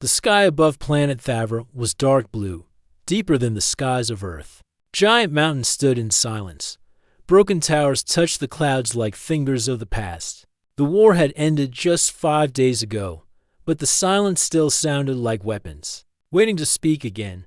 The sky above planet Thavra was dark blue, deeper than the skies of Earth. Giant mountains stood in silence. Broken towers touched the clouds like fingers of the past. The war had ended just 5 days ago, but the silence still sounded like weapons. Waiting to speak again,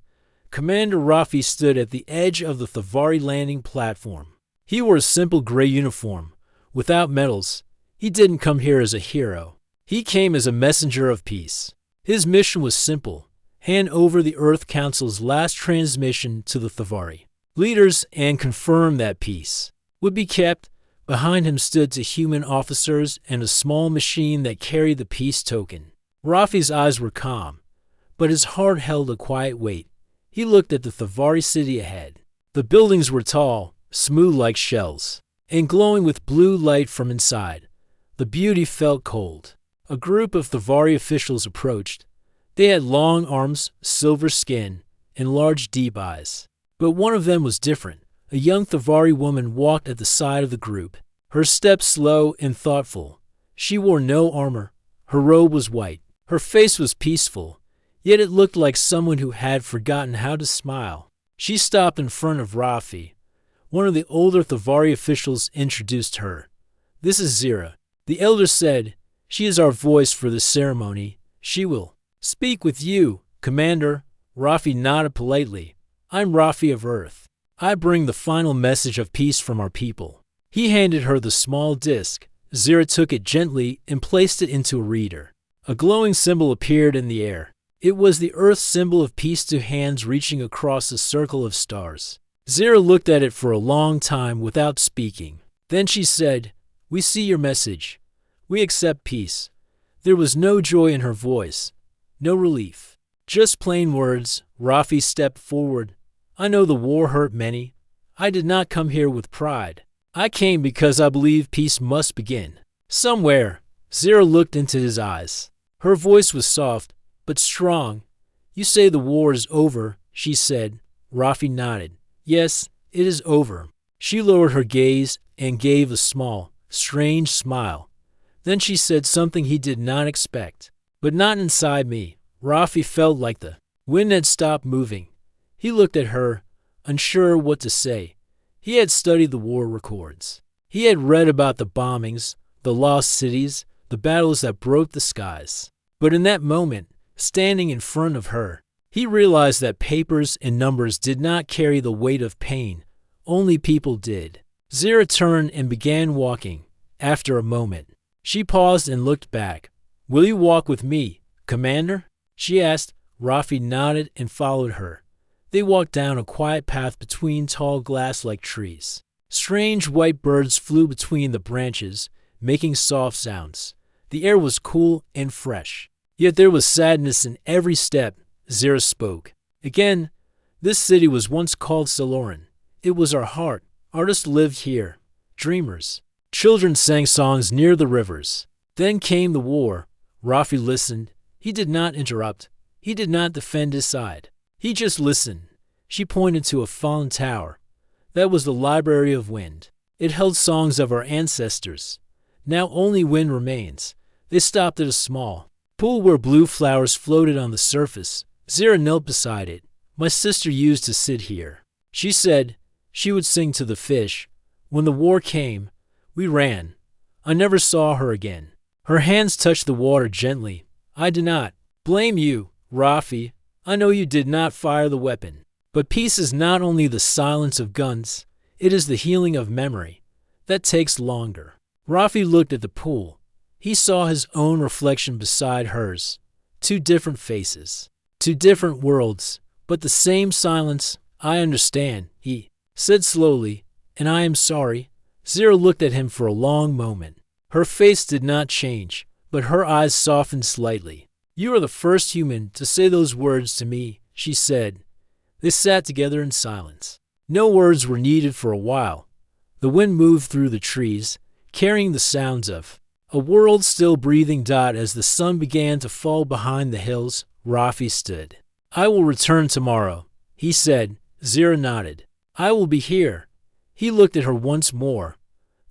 Commander Rafi stood at the edge of the Thavari landing platform. He wore a simple gray uniform, without medals. He didn't come here as a hero. He came as a messenger of peace. His mission was simple: hand over the Earth Council's last transmission to the Thavari leaders and confirm that peace would be kept. Behind him stood 2 human officers and a small machine that carried the peace token. Rafi's eyes were calm, but his heart held a quiet weight. He looked at the Thavari city ahead. The buildings were tall, smooth like shells, and glowing with blue light from inside. The beauty felt cold. A group of Thavari officials approached. They had long arms, silver skin, and large deep eyes. But one of them was different. A young Thavari woman walked at the side of the group, her steps slow and thoughtful. She wore no armor. Her robe was white. Her face was peaceful, yet it looked like someone who had forgotten how to smile. She stopped in front of Rafi. One of the older Thavari officials introduced her. "This is Zira," the elder said. "She is our voice for the ceremony. She will speak with you, Commander." Rafi nodded politely. "I'm Rafi of Earth. I bring the final message of peace from our people." He handed her the small disc. Zira took it gently and placed it into a reader. A glowing symbol appeared in the air. It was the Earth's symbol of peace, 2 hands reaching across a circle of stars. Zira looked at it for a long time without speaking. Then she said, "We see your message. We accept peace." There was no joy in her voice, no relief, just plain words. Rafi stepped forward. "I know the war hurt many. I did not come here with pride. I came because I believe peace must begin somewhere." Zira looked into his eyes. Her voice was soft, but strong. "You say the war is over," she said. Rafi nodded. "Yes, it is over." She lowered her gaze and gave a small, strange smile. Then she said something he did not expect. "But not inside me." Rafi felt like the wind had stopped moving. He looked at her, unsure what to say. He had studied the war records. He had read about the bombings, the lost cities, the battles that broke the skies. But in that moment, standing in front of her, he realized that papers and numbers did not carry the weight of pain. Only people did. Zira turned and began walking. After a moment, she paused and looked back. "Will you walk with me, Commander?" she asked. Rafi nodded and followed her. They walked down a quiet path between tall glass-like trees. Strange white birds flew between the branches, making soft sounds. The air was cool and fresh. Yet there was sadness in every step. Zira spoke. "Again, this city was once called Celoran. It was our heart. Artists lived here. Dreamers. Children sang songs near the rivers. Then came the war." Rafi listened. He did not interrupt. He did not defend his side. He just listened. She pointed to a fallen tower. "That was the Library of Wind. It held songs of our ancestors. Now only wind remains." They stopped at a small pool where blue flowers floated on the surface. Zira knelt beside it. "My sister used to sit here," she said. "She would sing to the fish. When the war came, we ran. I never saw her again." Her hands touched the water gently. "I do not blame you, Rafi. I know you did not fire the weapon. But peace is not only the silence of guns, it is the healing of memory. That takes longer." Rafi looked at the pool. He saw his own reflection beside hers. 2 different faces, 2 different worlds, but the same silence. "I understand," he said slowly, "and I am sorry." Zira looked at him for a long moment. Her face did not change, but her eyes softened slightly. "You are the first human to say those words to me," she said. They sat together in silence. No words were needed for a while. The wind moved through the trees, carrying the sounds of a world still breathing. As the sun began to fall behind the hills, Rafi stood. "I will return tomorrow," he said. Zira nodded. "I will be here." He looked at her once more.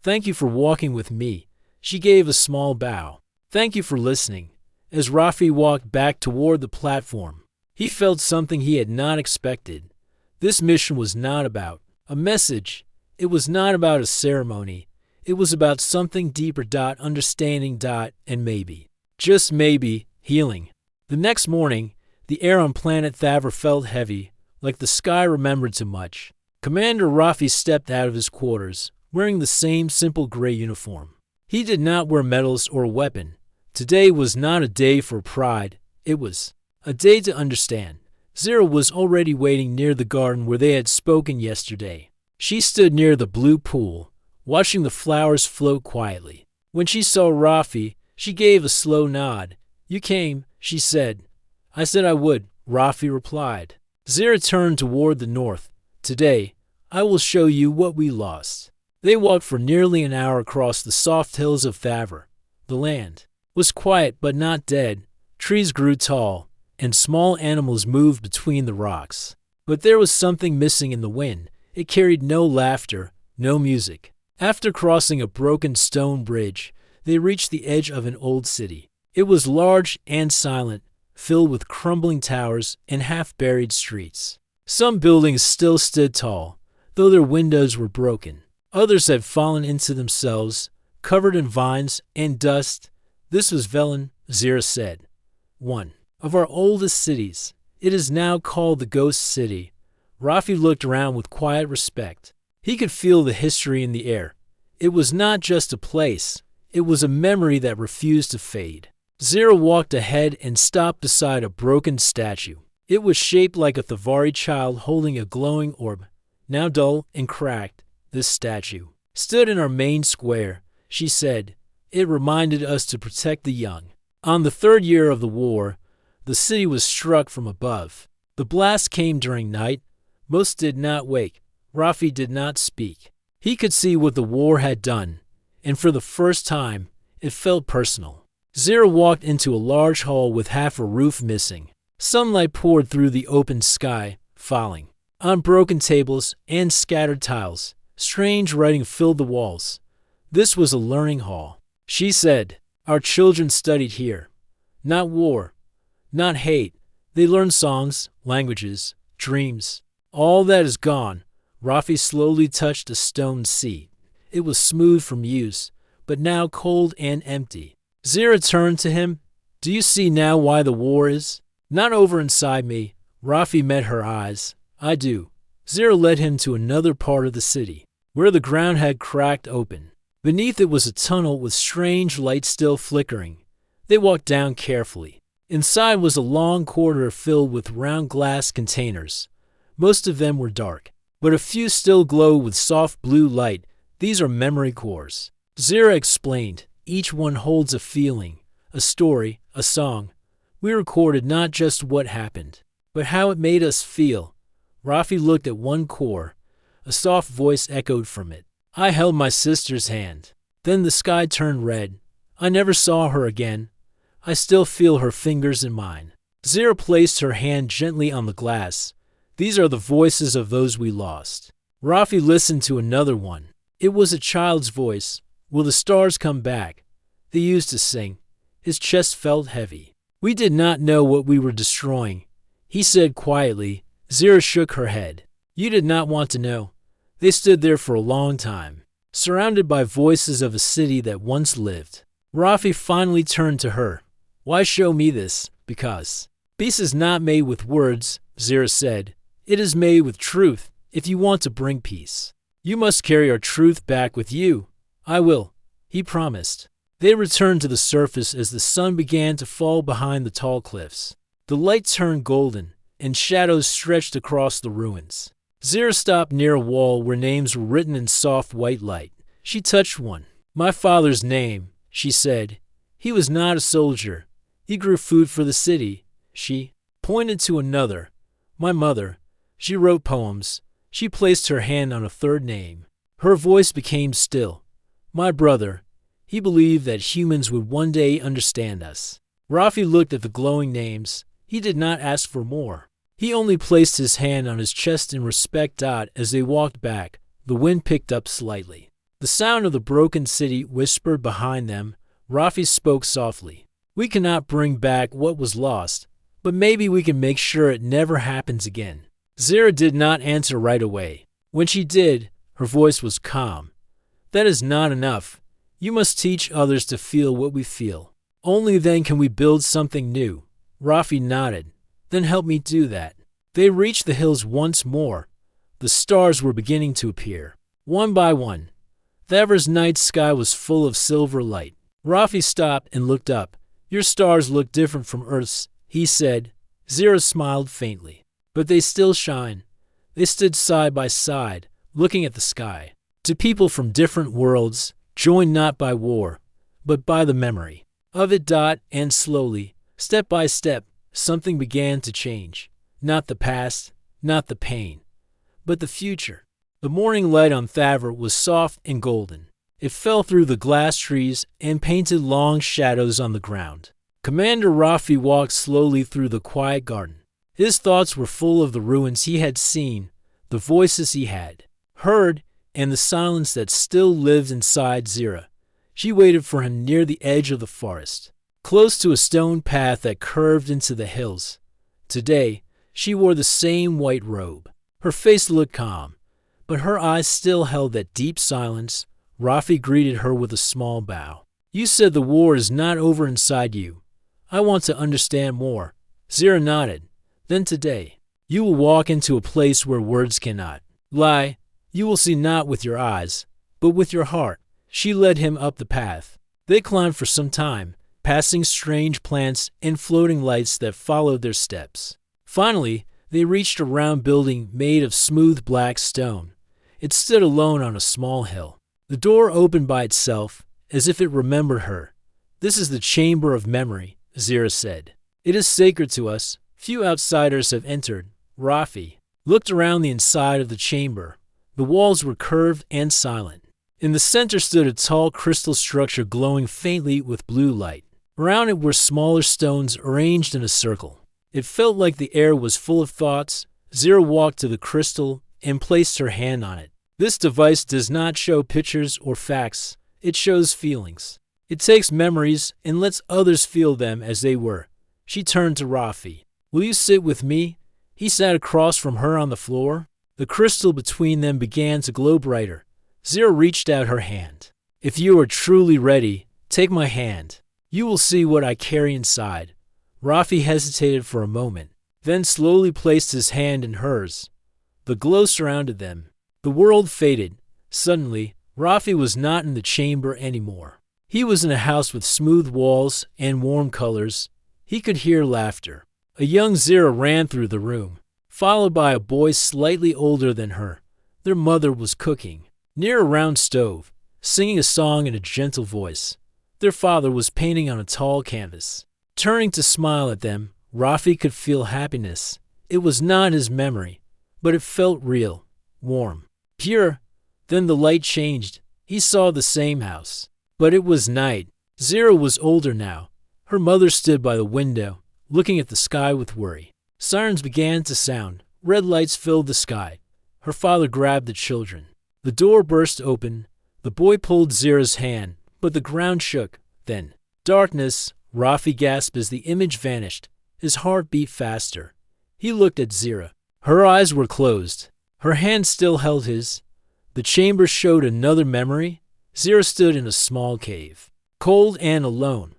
"Thank you for walking with me." She gave a small bow. "Thank you for listening." as Rafi walked back toward the platform. He felt something he had not expected. This mission was not about a message. It was not about a ceremony. It was about something deeper. Understanding. And maybe, just maybe, healing. The next morning, the air on planet Thavr felt heavy, like the sky remembered too much. Commander Rafi stepped out of his quarters, wearing the same simple gray uniform. He did not wear medals or a weapon. Today was not a day for pride. It was a day to understand. Zira was already waiting near the garden where they had spoken yesterday. She stood near the blue pool, watching the flowers float quietly. When she saw Rafi, she gave a slow nod. "You came," she said. "I said I would," Rafi replied. Zira turned toward the north. "Today, I will show you what we lost." They walked for nearly an hour across the soft hills of Thavr. The land was quiet but not dead. Trees grew tall, and small animals moved between the rocks. But there was something missing in the wind. It carried no laughter, no music. After crossing a broken stone bridge, they reached the edge of an old city. It was large and silent, filled with crumbling towers and half-buried streets. Some buildings still stood tall, though their windows were broken. Others had fallen into themselves, covered in vines and dust. "This was Velen," Zira said. "One of our oldest cities. It is now called the Ghost City." Rafi looked around with quiet respect. He could feel the history in the air. It was not just a place. It was a memory that refused to fade. Zira walked ahead and stopped beside a broken statue. It was shaped like a Thavari child holding a glowing orb. Now dull and cracked, this statue stood in our main square. She said, "It reminded us to protect the young." On the third year of the war, the city was struck from above. The blast came during night. Most did not wake. Rafi did not speak. He could see what the war had done, and for the first time, it felt personal. Zira walked into a large hall with half a roof missing. Sunlight poured through the open sky, falling on broken tables and scattered tiles. Strange writing filled the walls. This was a learning hall. She said, "Our children studied here. Not war, not hate. They learned songs, languages, dreams. All that is gone." Rafi slowly touched a stone seat. It was smooth from use, but now cold and empty. Zira turned to him. "Do you see now why the war is not over inside me?" Rafi met her eyes. "I do." Zira led him to another part of the city, where the ground had cracked open. Beneath it was a tunnel with strange light still flickering. They walked down carefully. Inside was a long corridor filled with round glass containers. Most of them were dark, but a few still glowed with soft blue light. "These are memory cores," Zira explained. "Each one holds a feeling, a story, a song. We recorded not just what happened, but how it made us feel." Rafi looked at one core. A soft voice echoed from it. "I held my sister's hand. Then the sky turned red. I never saw her again. I still feel her fingers in mine." Zira placed her hand gently on the glass. "These are the voices of those we lost." Rafi listened to another one. It was a child's voice. "Will the stars come back?" They used to sing. His chest felt heavy. "We did not know what we were destroying," he said quietly. Zira shook her head. "You did not want to know." They stood there for a long time, surrounded by voices of a city that once lived. Rafi finally turned to her. "Why show me this?" "Because peace is not made with words," Zira said. "It is made with truth. If you want to bring peace, you must carry our truth back with you." "I will," he promised. They returned to the surface as the sun began to fall behind the tall cliffs. The light turned golden, and shadows stretched across the ruins. Zira stopped near a wall where names were written in soft white light. She touched one. "My father's name," she said. "He was not a soldier. He grew food for the city." She pointed to another. "My mother. She wrote poems." She placed her hand on a third name. Her voice became still. "My brother. He believed that humans would one day understand us." Rafi looked at the glowing names. He did not ask for more. He only placed his hand on his chest in respect. As they walked back, the wind picked up slightly. The sound of the broken city whispered behind them. Rafi spoke softly. We cannot bring back what was lost, but maybe we can make sure it never happens again." Zira did not answer right away. When she did, her voice was calm. "That is not enough. You must teach others to feel what we feel. Only then can we build something new." Rafi nodded. "Then help me do that." They reached the hills once more. The stars were beginning to appear. One by one, Thaver's night sky was full of silver light. Rafi stopped and looked up. "Your stars look different from Earth's," he said. Zira smiled faintly. "But they still shine." They stood side by side, looking at the sky. To people from different worlds, joined not by war, but by the memory of it. And slowly, step by step, something began to change. Not the past, not the pain, but the future. The morning light on Thaver was soft and golden. It fell through the glass trees and painted long shadows on the ground. Commander Rafi walked slowly through the quiet garden. His thoughts were full of the ruins he had seen, the voices he had heard, and the silence that still lived inside Zira. She waited for him near the edge of the forest, close to a stone path that curved into the hills. Today, she wore the same white robe. Her face looked calm, but her eyes still held that deep silence. Rafi greeted her with a small bow. "You said the war is not over inside you. I want to understand more." Zira nodded. "Then today, you will walk into a place where words cannot lie. You will see not with your eyes, but with your heart." She led him up the path. They climbed for some time, passing strange plants and floating lights that followed their steps. Finally, they reached a round building made of smooth black stone. It stood alone on a small hill. The door opened by itself, as if it remembered her. "This is the Chamber of Memory," Zira said. "It is sacred to us. Few outsiders have entered." Rafi looked around the inside of the chamber. The walls were curved and silent. In the center stood a tall crystal structure glowing faintly with blue light. Around it were smaller stones arranged in a circle. It felt like the air was full of thoughts. Zira walked to the crystal and placed her hand on it. "This device does not show pictures or facts. It shows feelings. It takes memories and lets others feel them as they were." She turned to Rafi. "Will you sit with me?" He sat across from her on the floor. The crystal between them began to glow brighter. Zira reached out her hand. "If you are truly ready, take my hand. You will see what I carry inside." Rafi hesitated for a moment, then slowly placed his hand in hers. The glow surrounded them. The world faded. Suddenly, Rafi was not in the chamber anymore. He was in a house with smooth walls and warm colors. He could hear laughter. A young Zira ran through the room, followed by a boy slightly older than her. Their mother was cooking near a round stove, singing a song in a gentle voice. Their father was painting on a tall canvas. Turning to smile at them, Rafi could feel happiness. It was not his memory, but it felt real, warm, pure. Then the light changed. He saw the same house, but it was night. Zira was older now. Her mother stood by the window, looking at the sky with worry. Sirens began to sound. Red lights filled the sky. Her father grabbed the children. The door burst open. The boy pulled Zira's hand, but the ground shook. Then, darkness. Rafi gasped as the image vanished. His heart beat faster. He looked at Zira. Her eyes were closed. Her hand still held his. The chamber showed another memory. Zira stood in a small cave, cold and alone.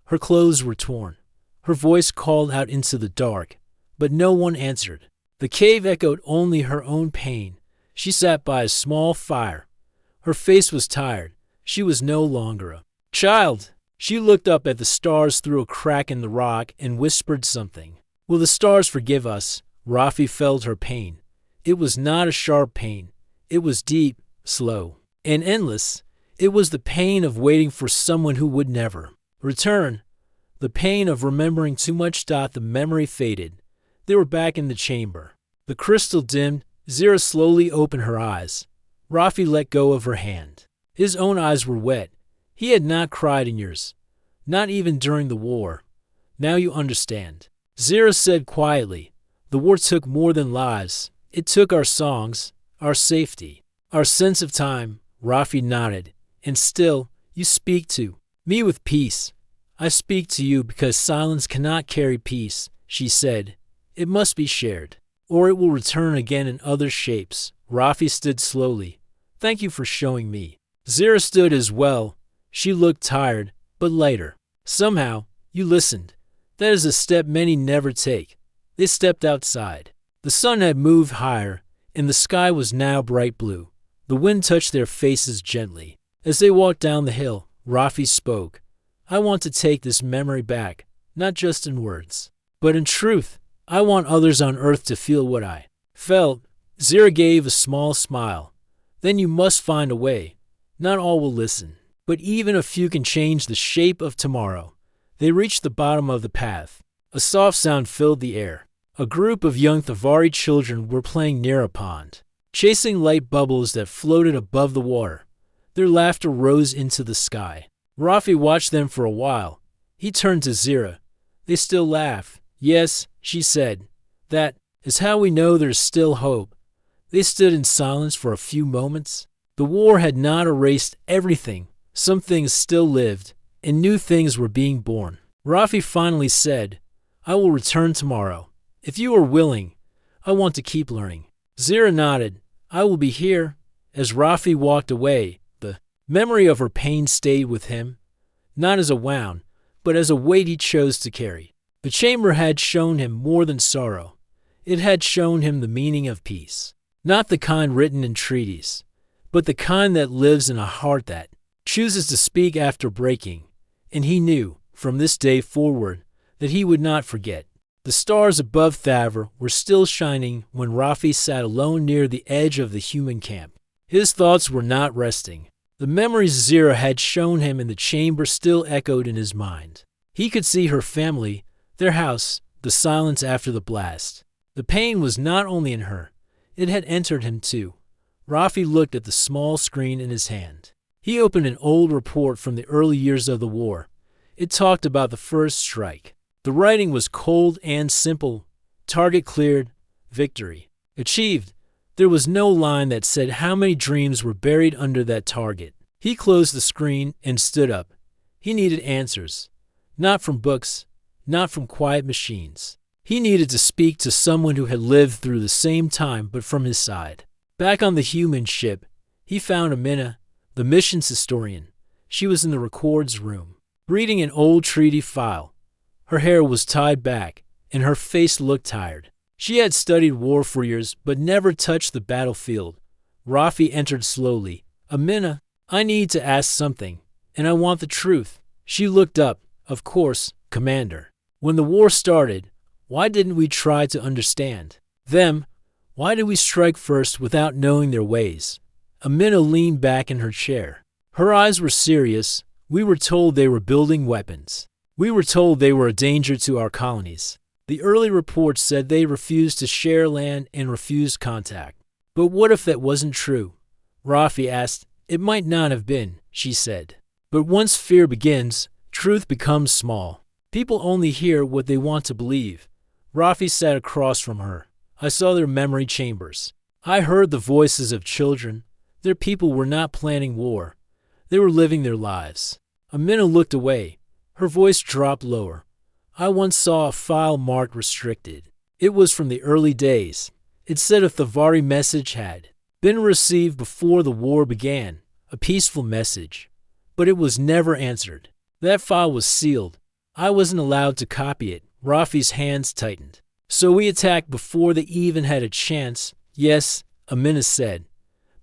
Her clothes were torn. Her voice called out into the dark, but no one answered. The cave echoed only her own pain. She sat by a small fire. Her face was tired. She was no longer a child. She looked up at the stars through a crack in the rock and whispered something. "Will the stars forgive us?" Rafi felt her pain. It was not a sharp pain. It was deep, slow, and endless. It was the pain of waiting for someone who would never return. The pain of remembering too much. The memory faded. They were back in the chamber. The crystal dimmed. Zira slowly opened her eyes. Rafi let go of her hand. His own eyes were wet. He had not cried in years, not even during the war. "Now you understand," Zira said quietly. "The war took more than lives. It took our songs, our safety, our sense of time." Rafi nodded. "And still, you speak to me with peace. I speak to you because silence cannot carry peace, she said. It must be shared, or it will return again in other shapes. Rafi stood slowly. Thank you for showing me. Zira stood as well. She looked tired, but lighter. Somehow, you listened. That is a step many never take. They stepped outside. The sun had moved higher, and the sky was now bright blue. The wind touched their faces gently. As they walked down the hill, Rafi spoke. I want to take this memory back, not just in words, but in truth. I want others on earth to feel what I felt. Zira gave a small smile. Then you must find a way. Not all will listen, but even a few can change the shape of tomorrow. They reached the bottom of the path. A soft sound filled the air. A group of young Thavari children were playing near a pond, chasing light bubbles that floated above the water. Their laughter rose into the sky. Rafi watched them for a while. He turned to Zira. They still laugh. Yes, she said. That is how we know there's still hope. They stood in silence for a few moments. The war had not erased everything. Some things still lived, and new things were being born. Rafi finally said, I will return tomorrow. If you are willing, I want to keep learning. Zira nodded. I will be here. As Rafi walked away, the memory of her pain stayed with him, not as a wound, but as a weight he chose to carry. The chamber had shown him more than sorrow. It had shown him the meaning of peace. Not the kind written in treaties, but the kind that lives in a heart that chooses to speak after breaking. And he knew, from this day forward, that he would not forget. The stars above Thavr were still shining when Rafi sat alone near the edge of the human camp. His thoughts were not resting. The memories Zira had shown him in the chamber still echoed in his mind. He could see her family, their house, the silence after the blast. The pain was not only in her, it had entered him too. Rafi looked at the small screen in his hand. He opened an old report from the early years of the war. It talked about the first strike. The writing was cold and simple. Target cleared. Victory achieved. There was no line that said how many dreams were buried under that target. He closed the screen and stood up. He needed answers. Not from books, not from quiet machines. He needed to speak to someone who had lived through the same time but from his side. Back on the human ship, he found Amina, the missions historian. She was in the records room, reading an old treaty file. Her hair was tied back, and her face looked tired. She had studied war for years, but never touched the battlefield. Rafi entered slowly. Amina, I need to ask something, and I want the truth. She looked up. Of course, Commander. When the war started, why didn't we try to understand them? Why did we strike first without knowing their ways? Amina leaned back in her chair. Her eyes were serious. We were told they were building weapons. We were told they were a danger to our colonies. The early reports said they refused to share land and refused contact. But what if that wasn't true? Rafi asked. It might not have been, she said. But once fear begins, truth becomes small. People only hear what they want to believe. Rafi sat across from her. I saw their memory chambers. I heard the voices of children. Their people were not planning war. They were living their lives. Amina looked away. Her voice dropped lower. I once saw a file marked restricted. It was from the early days. It said a Thavari message had been received before the war began, a peaceful message. But it was never answered. That file was sealed. I wasn't allowed to copy it. Rafi's hands tightened. So we attacked before they even had a chance. Yes, Amina said.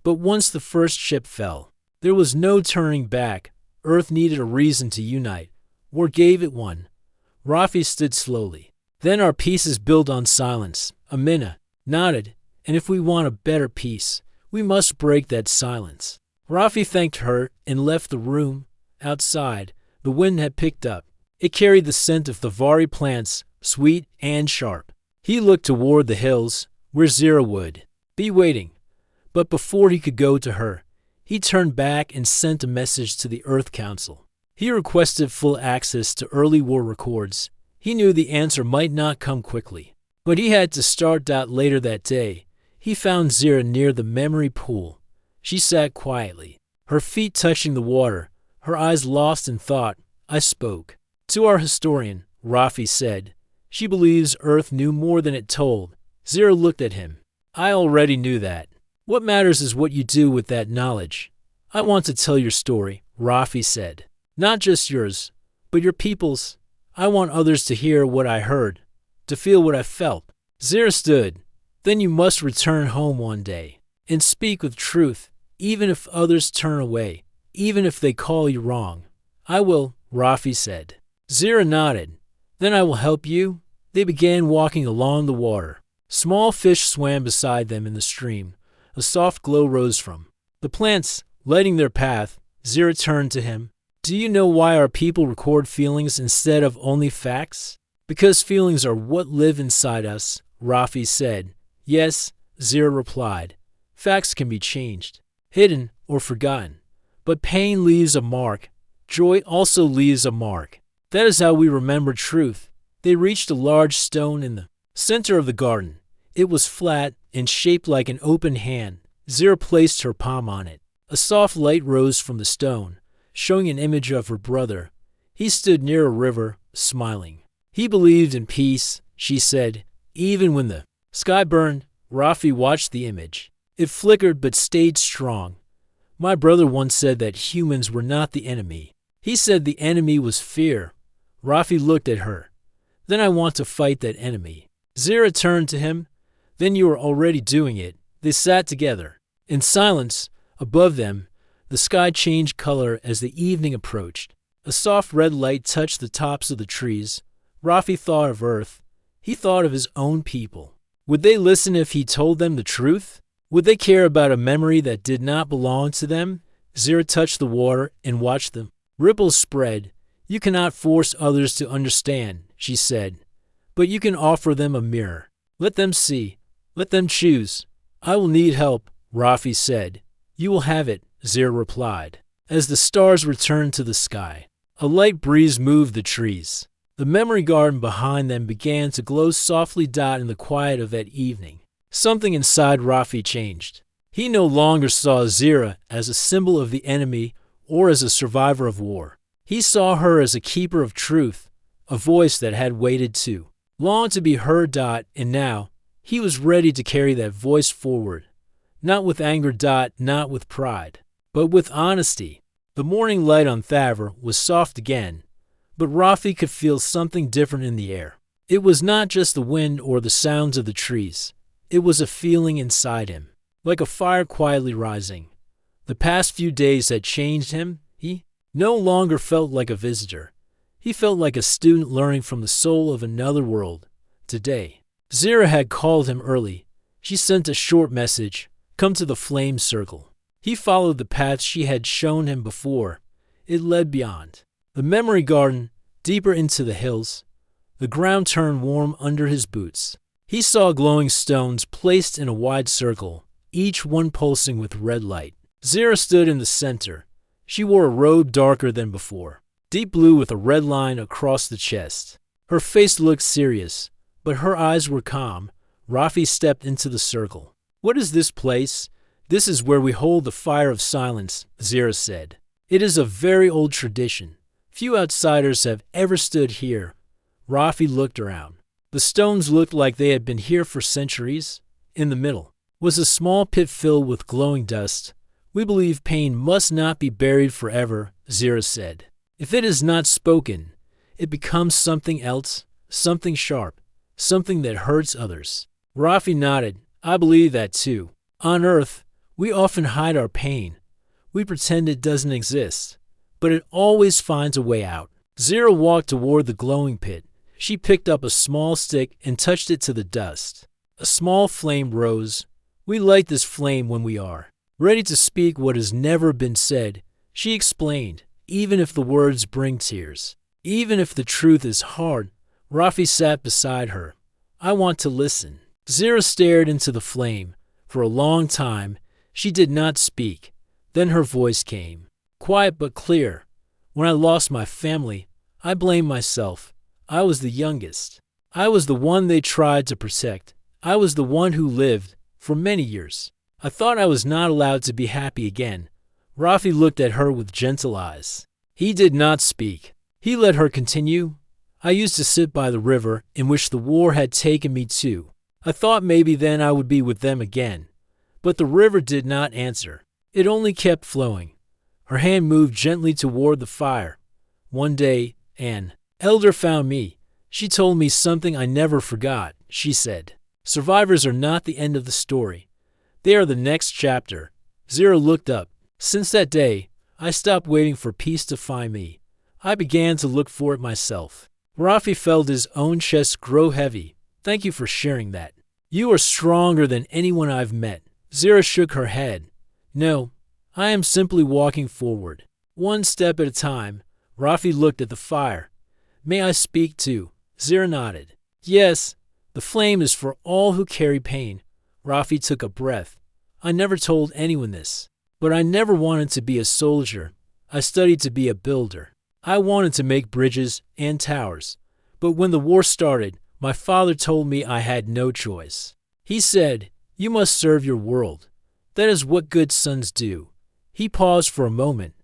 But once the first ship fell, there was no turning back. Earth needed a reason to unite. War gave it one. Rafi stood slowly. Then our peace is built on silence. Amina nodded. And if we want a better peace, we must break that silence. Rafi thanked her and left the room. Outside, the wind had picked up. It carried the scent of Thavari plants, sweet and sharp. He looked toward the hills, where Zira would be waiting. But before he could go to her, he turned back and sent a message to the Earth Council. He requested full access to early war records. He knew the answer might not come quickly, but he had to start out later that day. He found Zira near the memory pool. She sat quietly, her feet touching the water, her eyes lost in thought. I spoke. To our historian, Rafi said, she believes Earth knew more than it told. Zira looked at him. I already knew that. What matters is what you do with that knowledge. I want to tell your story, Rafi said. Not just yours, but your people's. I want others to hear what I heard, to feel what I felt. Zira stood. Then you must return home one day and speak with truth, even if others turn away, even if they call you wrong. I will, Rafi said. Zira nodded. Then I will help you. They began walking along the water. Small fish swam beside them in the stream. A soft glow rose from the plants, lighting their path. Zira turned to him. Do you know why our people record feelings instead of only facts? Because feelings are what live inside us, Rafi said. Yes, Zira replied. Facts can be changed, hidden, or forgotten. But pain leaves a mark. Joy also leaves a mark. That is how we remember truth. They reached a large stone in the center of the garden. It was flat and shaped like an open hand. Zira placed her palm on it. A soft light rose from the stone, showing an image of her brother. He stood near a river, smiling. He believed in peace, she said, even when the sky burned. Rafi watched the image. It flickered but stayed strong. My brother once said that humans were not the enemy. He said the enemy was fear. Rafi looked at her. Then I want to fight that enemy. Zira turned to him. Then you are already doing it. They sat together. In silence, above them, the sky changed color as the evening approached. A soft red light touched the tops of the trees. Rafi thought of Earth. He thought of his own people. Would they listen if he told them the truth? Would they care about a memory that did not belong to them? Zira touched the water and watched them. Ripples spread. You cannot force others to understand, she said, but you can offer them a mirror. Let them see. Let them choose. I will need help, Rafi said. You will have it, Zira replied. As the stars returned to the sky, a light breeze moved the trees. The memory garden behind them began to glow softly in the quiet of that evening. Something inside Rafi changed. He no longer saw Zira as a symbol of the enemy or as a survivor of war. He saw her as a keeper of truth, a voice that had waited too long to be heard. And now, he was ready to carry that voice forward. Not with anger. Not with pride, but with honesty. The morning light on Thavre was soft again, but Rafi could feel something different in the air. It was not just the wind or the sounds of the trees. It was a feeling inside him, like a fire quietly rising. The past few days had changed him. He no longer felt like a visitor. He felt like a student learning from the soul of another world. Today, Zira had called him early. She sent a short message, come to the flame circle. He followed the path she had shown him before. It led beyond the memory garden, deeper into the hills. The ground turned warm under his boots. He saw glowing stones placed in a wide circle, each one pulsing with red light. Zira stood in the center. She wore a robe darker than before, deep blue with a red line across the chest. Her face looked serious, but her eyes were calm. Rafi stepped into the circle. What is this place? This is where we hold the fire of silence, Zira said. It is a very old tradition. Few outsiders have ever stood here. Rafi looked around. The stones looked like they had been here for centuries. In the middle was a small pit filled with glowing dust. We believe pain must not be buried forever, Zira said. If it is not spoken, it becomes something else, something sharp, something that hurts others. Rafi nodded. I believe that too. On Earth, we often hide our pain. We pretend it doesn't exist, but it always finds a way out. Zira walked toward the glowing pit. She picked up a small stick and touched it to the dust. A small flame rose. We light this flame when we are ready to speak what has never been said, she explained, even if the words bring tears. Even if the truth is hard. Rafi sat beside her. I want to listen. Zira stared into the flame. For a long time, she did not speak. Then her voice came, quiet but clear. When I lost my family, I blamed myself. I was the youngest. I was the one they tried to protect. I was the one who lived for many years. I thought I was not allowed to be happy again. Rafi looked at her with gentle eyes. He did not speak. He let her continue. I used to sit by the river in which the war had taken me to. I thought maybe then I would be with them again. But the river did not answer. It only kept flowing. Her hand moved gently toward the fire. One day, an elder found me. She told me something I never forgot. She said, "Survivors are not the end of the story. They are the next chapter." Zero looked up. Since that day, I stopped waiting for peace to find me. I began to look for it myself. Rafi felt his own chest grow heavy. Thank you for sharing that. You are stronger than anyone I've met. Zira shook her head. No, I am simply walking forward. One step at a time. Rafi looked at the fire. May I speak too? Zira nodded. Yes, the flame is for all who carry pain. Rafi took a breath. I never told anyone this, but I never wanted to be a soldier. I studied to be a builder. I wanted to make bridges and towers. But when the war started, my father told me I had no choice. He said, "You must serve your world. That is what good sons do." He paused for a moment.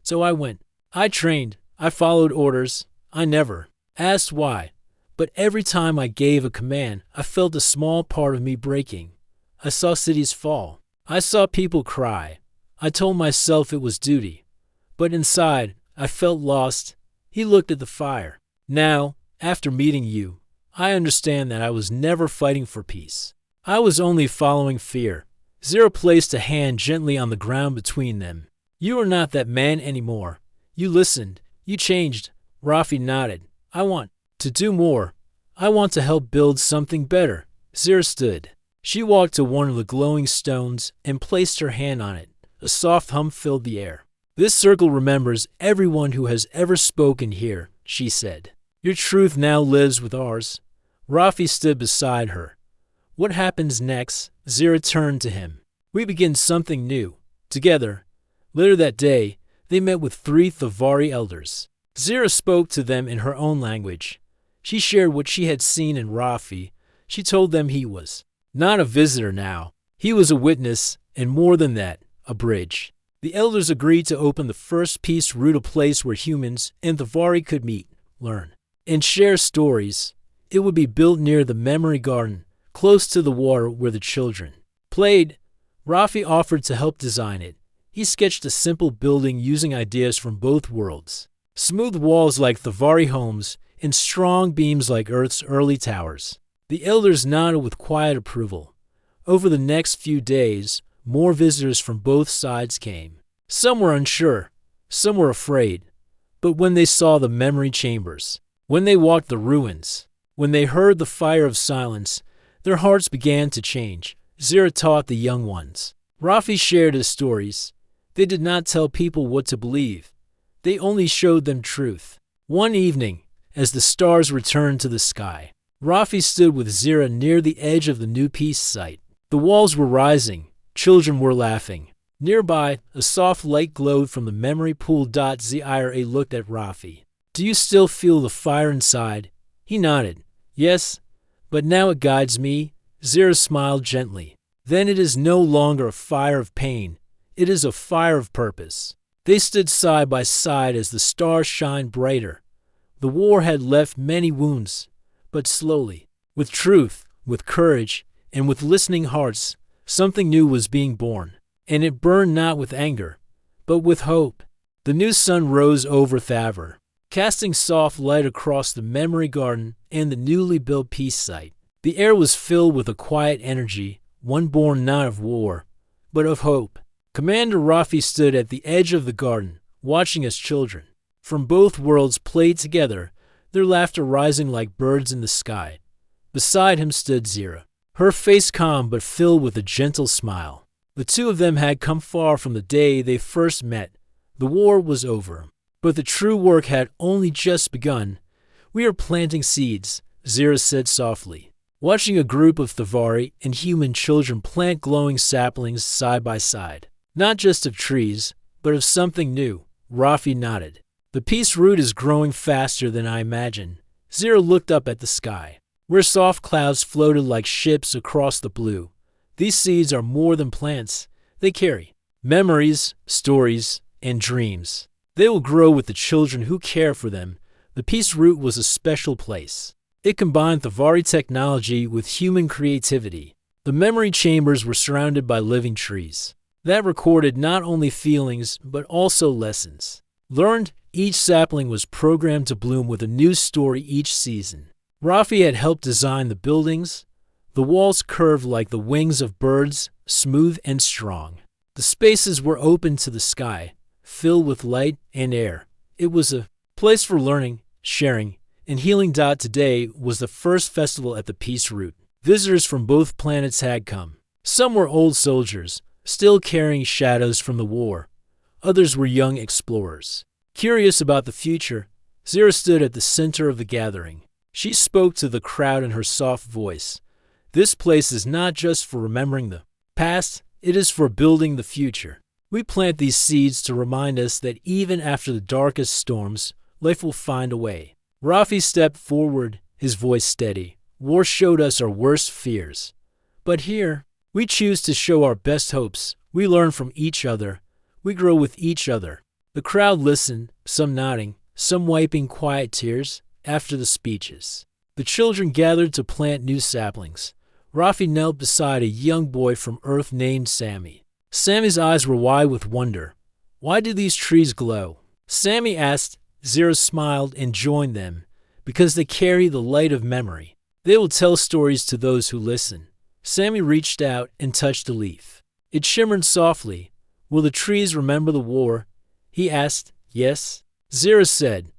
So I went. I trained. I followed orders. I never asked why. But every time I gave a command, I felt a small part of me breaking. I saw cities fall. I saw people cry. I told myself it was duty. But inside, I felt lost. He looked at the fire. Now, after meeting you, I understand that I was never fighting for peace. I was only following fear. Zero placed a hand gently on the ground between them. You are not that man anymore. You listened. You changed. Rafi nodded. I want to do more. I want to help build something better. Zira stood. She walked to one of the glowing stones and placed her hand on it. A soft hum filled the air. This circle remembers everyone who has ever spoken here, she said. Your truth now lives with ours. Rafi stood beside her. What happens next? Zira turned to him. We begin something new. Together. Later that day, they met with 3 Thavari elders. Zira spoke to them in her own language. She shared what she had seen in Rafi. She told them he was not a visitor now. He was a witness, and more than that, a bridge. The elders agreed to open the first peace route, a place where humans and Thavari could meet, learn, and share stories. It would be built near the memory garden, close to the water where the children played. Rafi offered to help design it. He sketched a simple building using ideas from both worlds. Smooth walls like Thavari homes and strong beams like Earth's early towers. The elders nodded with quiet approval. Over the next few days, more visitors from both sides came. Some were unsure, some were afraid. But when they saw the memory chambers, when they walked the ruins, when they heard the fire of silence, their hearts began to change. Zira taught the young ones. Rafi shared his stories. They did not tell people what to believe. They only showed them truth. One evening, as the stars returned to the sky, Rafi stood with Zira near the edge of the new peace site. The walls were rising. Children were laughing. Nearby, a soft light glowed from the memory pool. Zira looked at Rafi. Do you still feel the fire inside? He nodded. Yes, but now it guides me. Zira smiled gently. Then it is no longer a fire of pain. It is a fire of purpose. They stood side by side as the stars shined brighter. The war had left many wounds, but slowly, with truth, with courage, and with listening hearts, something new was being born. And it burned not with anger, but with hope. The new sun rose over Thavr, casting soft light across the memory garden and the newly built peace site. The air was filled with a quiet energy, one born not of war, but of hope. Commander Rafi stood at the edge of the garden, watching as children from both worlds played together, their laughter rising like birds in the sky. Beside him stood Zira, her face calm but filled with a gentle smile. The two of them had come far from the day they first met. The war was over, but the true work had only just begun. We are planting seeds, Zira said softly, watching a group of Thavari and human children plant glowing saplings side by side. Not just of trees, but of something new. Rafi nodded. The peace root is growing faster than I imagined. Zira looked up at the sky, where soft clouds floated like ships across the blue. These seeds are more than plants. They carry memories, stories, and dreams. They will grow with the children who care for them, The Peace Root was a special place. It combined Thavari technology with human creativity. The memory chambers were surrounded by living trees that recorded not only feelings but also lessons learned. Each sapling was programmed to bloom with a new story each season. Rafi had helped design the buildings. The walls curved like the wings of birds, smooth and strong. The spaces were open to the sky, filled with light and air. It was a place for learning, sharing, and healing. Today was the first festival at the Peace Root. Visitors from both planets had come. Some were old soldiers, still carrying shadows from the war. Others were young explorers. Curious about the future, Zira stood at the center of the gathering. She spoke to the crowd in her soft voice. This place is not just for remembering the past, it is for building the future. We plant these seeds to remind us that even after the darkest storms, life will find a way. Rafi stepped forward, his voice steady. War showed us our worst fears. But here, we choose to show our best hopes. We learn from each other. We grow with each other. The crowd listened, some nodding, some wiping quiet tears after the speeches. The children gathered to plant new saplings. Rafi knelt beside a young boy from Earth named Sammy. Sammy's eyes were wide with wonder. Why do these trees glow? Sammy asked. Zira smiled and joined them. Because they carry the light of memory. They will tell stories to those who listen. Sammy reached out and touched a leaf. It shimmered softly. Will the trees remember the war? He asked. Yes, Zira said.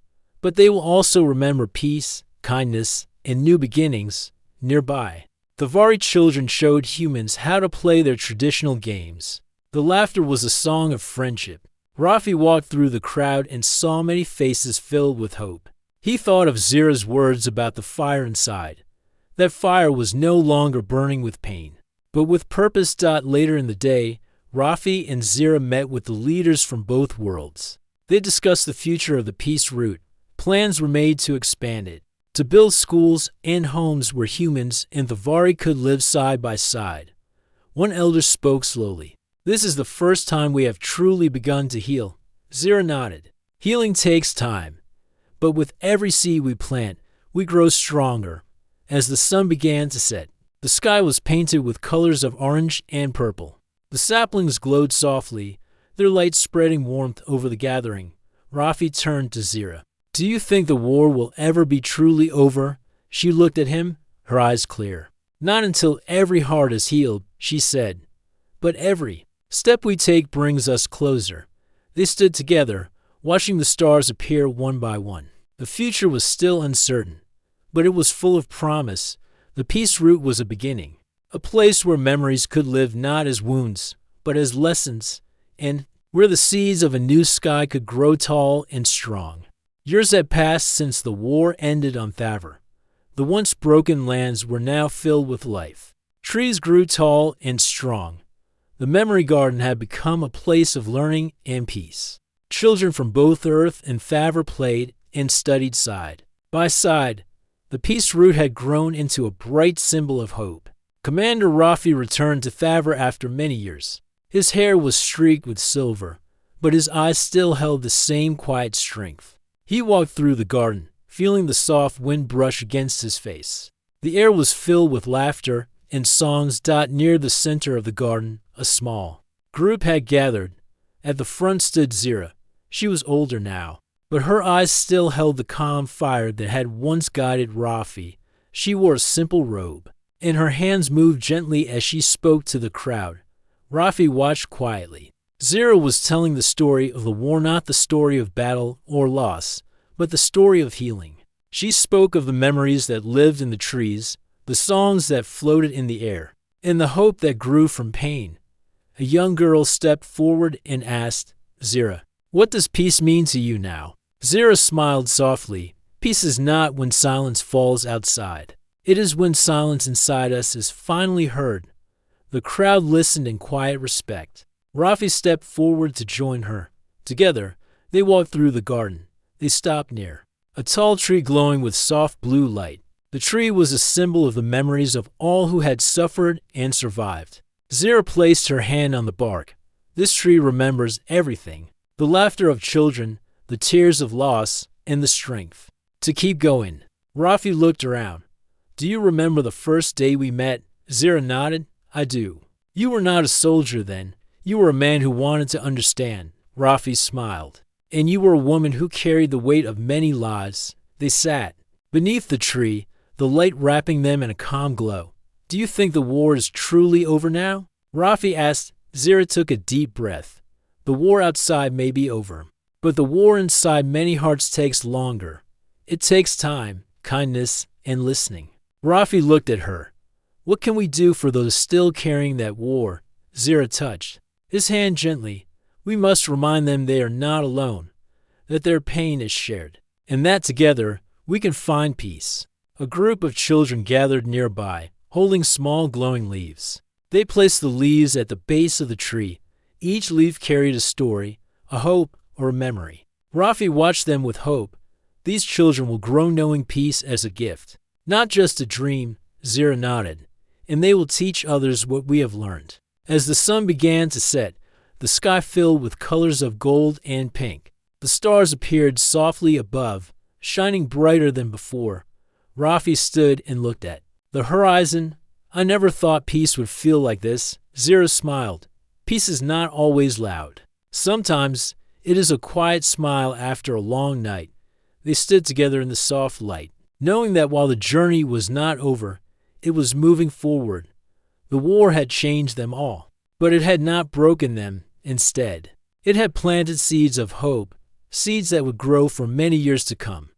But they will also remember peace, kindness, and new beginnings nearby. The Vari children showed humans how to play their traditional games. The laughter was a song of friendship. Rafi walked through the crowd and saw many faces filled with hope. He thought of Zira's words about the fire inside. That fire was no longer burning with pain, but with purpose. Later in the day, Rafi and Zira met with the leaders from both worlds. They discussed the future of the Peace Root. Plans were made to expand it, to build schools and homes where humans and the Vari could live side by side. One elder spoke slowly. This is the first time we have truly begun to heal. Zira nodded. Healing takes time, but with every seed we plant, we grow stronger. As the sun began to set, the sky was painted with colors of orange and purple. The saplings glowed softly, their light spreading warmth over the gathering. Rafi turned to Zira. Do you think the war will ever be truly over? She looked at him, her eyes clear. Not until every heart is healed, she said. But every step we take brings us closer. They stood together, watching the stars appear one by one. The future was still uncertain, but it was full of promise. The Peace Root was a beginning, a place where memories could live not as wounds, but as lessons, and where the seeds of a new sky could grow tall and strong. Years had passed since the war ended on Thaver. The once broken lands were now filled with life. Trees grew tall and strong. The memory garden had become a place of learning and peace. Children from both Earth and Thaver played and studied side by side. The Peace Root had grown into a bright symbol of hope. Commander Rafi returned to Thaver after many years. His hair was streaked with silver, but his eyes still held the same quiet strength. He walked through the garden, feeling the soft wind brush against his face. The air was filled with laughter and songs. Near the center of the garden, a small group had gathered. At the front stood Zira. She was older now, but her eyes still held the calm fire that had once guided Rafi. She wore a simple robe, and her hands moved gently as she spoke to the crowd. Rafi watched quietly. Zira was telling the story of the war, not the story of battle or loss, but the story of healing. She spoke of the memories that lived in the trees, the songs that floated in the air, and the hope that grew from pain. A young girl stepped forward and asked, Zira, what does peace mean to you now? Zira smiled softly. Peace is not when silence falls outside. It is when silence inside us is finally heard. The crowd listened in quiet respect. Rafi stepped forward to join her. Together, they walked through the garden. They stopped near a tall tree glowing with soft blue light. The tree was a symbol of the memories of all who had suffered and survived. Zira placed her hand on the bark. This tree remembers everything. The laughter of children, the tears of loss, and the strength. to keep going. Rafi looked around. Do you remember the first day we met? Zira nodded. I do. You were not a soldier then. You were a man who wanted to understand. Rafi smiled. And you were a woman who carried the weight of many lives. They sat beneath the tree, the light wrapping them in a calm glow. Do you think the war is truly over now? Rafi asked. Zira took a deep breath. The war outside may be over, but the war inside many hearts takes longer. It takes time, kindness, and listening. Rafi looked at her. What can we do for those still carrying that war? Zira touched his hand gently. We must remind them they are not alone, that their pain is shared, and that together we can find peace. A group of children gathered nearby, holding small glowing leaves. They placed the leaves at the base of the tree. Each leaf carried a story, a hope, or a memory. Rafi watched them with hope. These children will grow knowing peace as a gift, not just a dream. Zira nodded. And they will teach others what we have learned. As the sun began to set, the sky filled with colors of gold and pink. The stars appeared softly above, shining brighter than before. Rafi stood and looked at the horizon. I never thought peace would feel like this. Zira smiled. Peace is not always loud. Sometimes it is a quiet smile after a long night. They stood together in the soft light, knowing that while the journey was not over, it was moving forward. The war had changed them all, but it had not broken them. Instead, it had planted seeds of hope, seeds that would grow for many years to come.